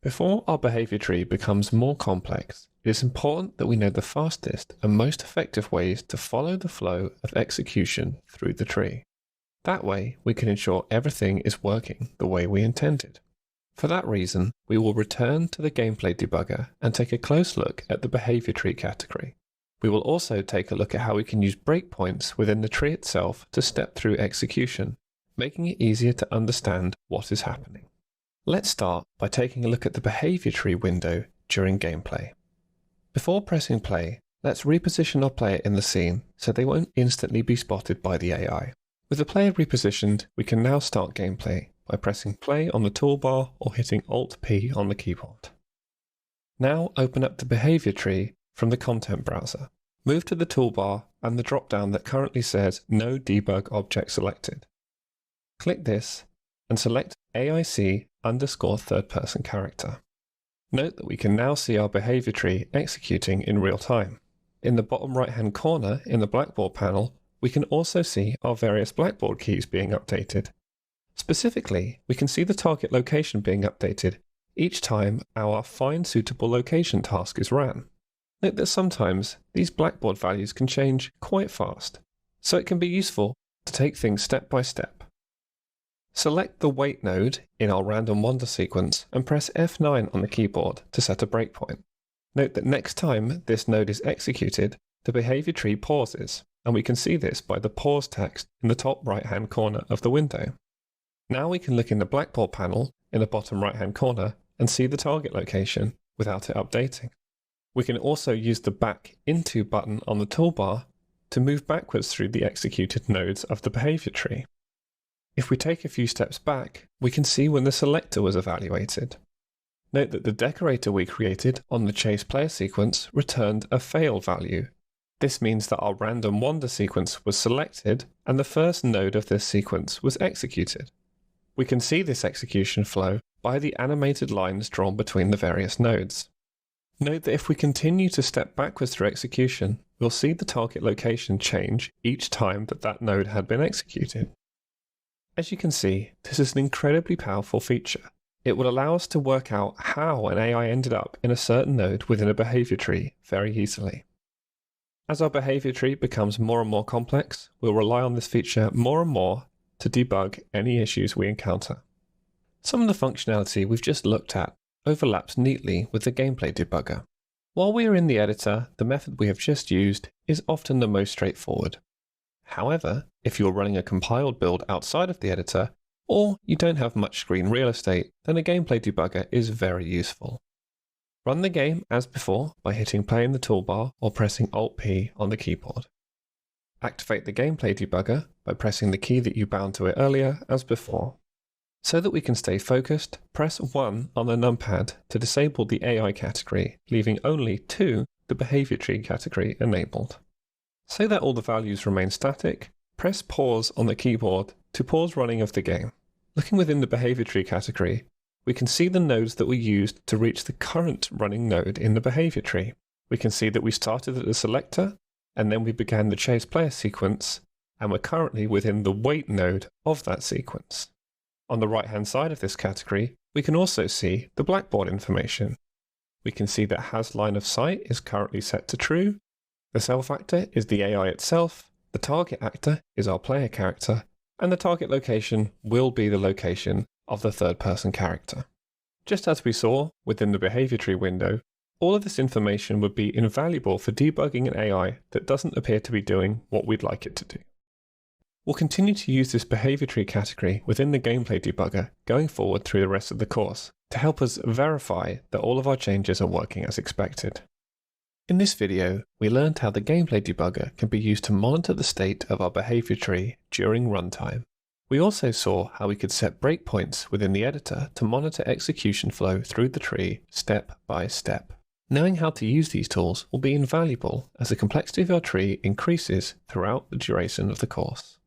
Before our behavior tree becomes more complex, it is important that we know the fastest and most effective ways to follow the flow of execution through the tree. That way, we can ensure everything is working the way we intended. For that reason, we will return to the gameplay debugger and take a close look at the behavior tree category. We will also take a look at how we can use breakpoints within the tree itself to step through execution, making it easier to understand what is happening. Let's start by taking a look at the behavior tree window during gameplay. Before pressing play, let's reposition our player in the scene so they won't instantly be spotted by the AI. With the player repositioned, we can now start gameplay by pressing play on the toolbar or hitting Alt-P on the keyboard. Now open up the behavior tree from the content browser. Move to the toolbar and the drop-down that currently says No Debug Object Selected. Click this and select AIC_third-person character. Note that we can now see our behavior tree executing in real time. In the bottom right-hand corner in the Blackboard panel, we can also see our various Blackboard keys being updated. Specifically, we can see the target location being updated each time our Find Suitable Location task is ran. Note that sometimes these Blackboard values can change quite fast, so it can be useful to take things step by step. Select the Wait node in our random wander sequence and press F9 on the keyboard to set a breakpoint. Note that next time this node is executed, the behavior tree pauses, and we can see this by the pause text in the top right-hand corner of the window. Now we can look in the Blackboard panel in the bottom right-hand corner and see the target location without it updating. We can also use the Back Into button on the toolbar to move backwards through the executed nodes of the behavior tree. If we take a few steps back, we can see when the selector was evaluated. Note that the decorator we created on the chase player sequence returned a fail value. This means that our random wander sequence was selected and the first node of this sequence was executed. We can see this execution flow by the animated lines drawn between the various nodes. Note that if we continue to step backwards through execution, we'll see the target location change each time that that node had been executed. As you can see, this is an incredibly powerful feature. It will allow us to work out how an AI ended up in a certain node within a behavior tree very easily. As our behavior tree becomes more and more complex, we'll rely on this feature more and more to debug any issues we encounter. Some of the functionality we've just looked at overlaps neatly with the gameplay debugger. While we are in the editor, the method we have just used is often the most straightforward. However, if you're running a compiled build outside of the editor, or you don't have much screen real estate, then a gameplay debugger is very useful. Run the game as before by hitting play in the toolbar or pressing Alt-P on the keyboard. Activate the gameplay debugger by pressing the key that you bound to it earlier as before. So that we can stay focused, press 1 on the numpad to disable the AI category, leaving only 2, the behavior tree category, enabled. So that all the values remain static, press pause on the keyboard to pause running of the game. Looking within the behavior tree category, we can see the nodes that we used to reach the current running node in the behavior tree. We can see that we started at the selector, and then we began the chase player sequence, and we're currently within the wait node of that sequence. On the right-hand side of this category, we can also see the Blackboard information. We can see that has line of sight is currently set to true, the self actor is the AI itself, the target actor is our player character, and the target location will be the location of the third-person character. Just as we saw within the behavior tree window, all of this information would be invaluable for debugging an AI that doesn't appear to be doing what we'd like it to do. We'll continue to use this behavior tree category within the gameplay debugger going forward through the rest of the course to help us verify that all of our changes are working as expected. In this video, we learned how the gameplay debugger can be used to monitor the state of our behavior tree during runtime. We also saw how we could set breakpoints within the editor to monitor execution flow through the tree step by step. Knowing how to use these tools will be invaluable as the complexity of our tree increases throughout the duration of the course.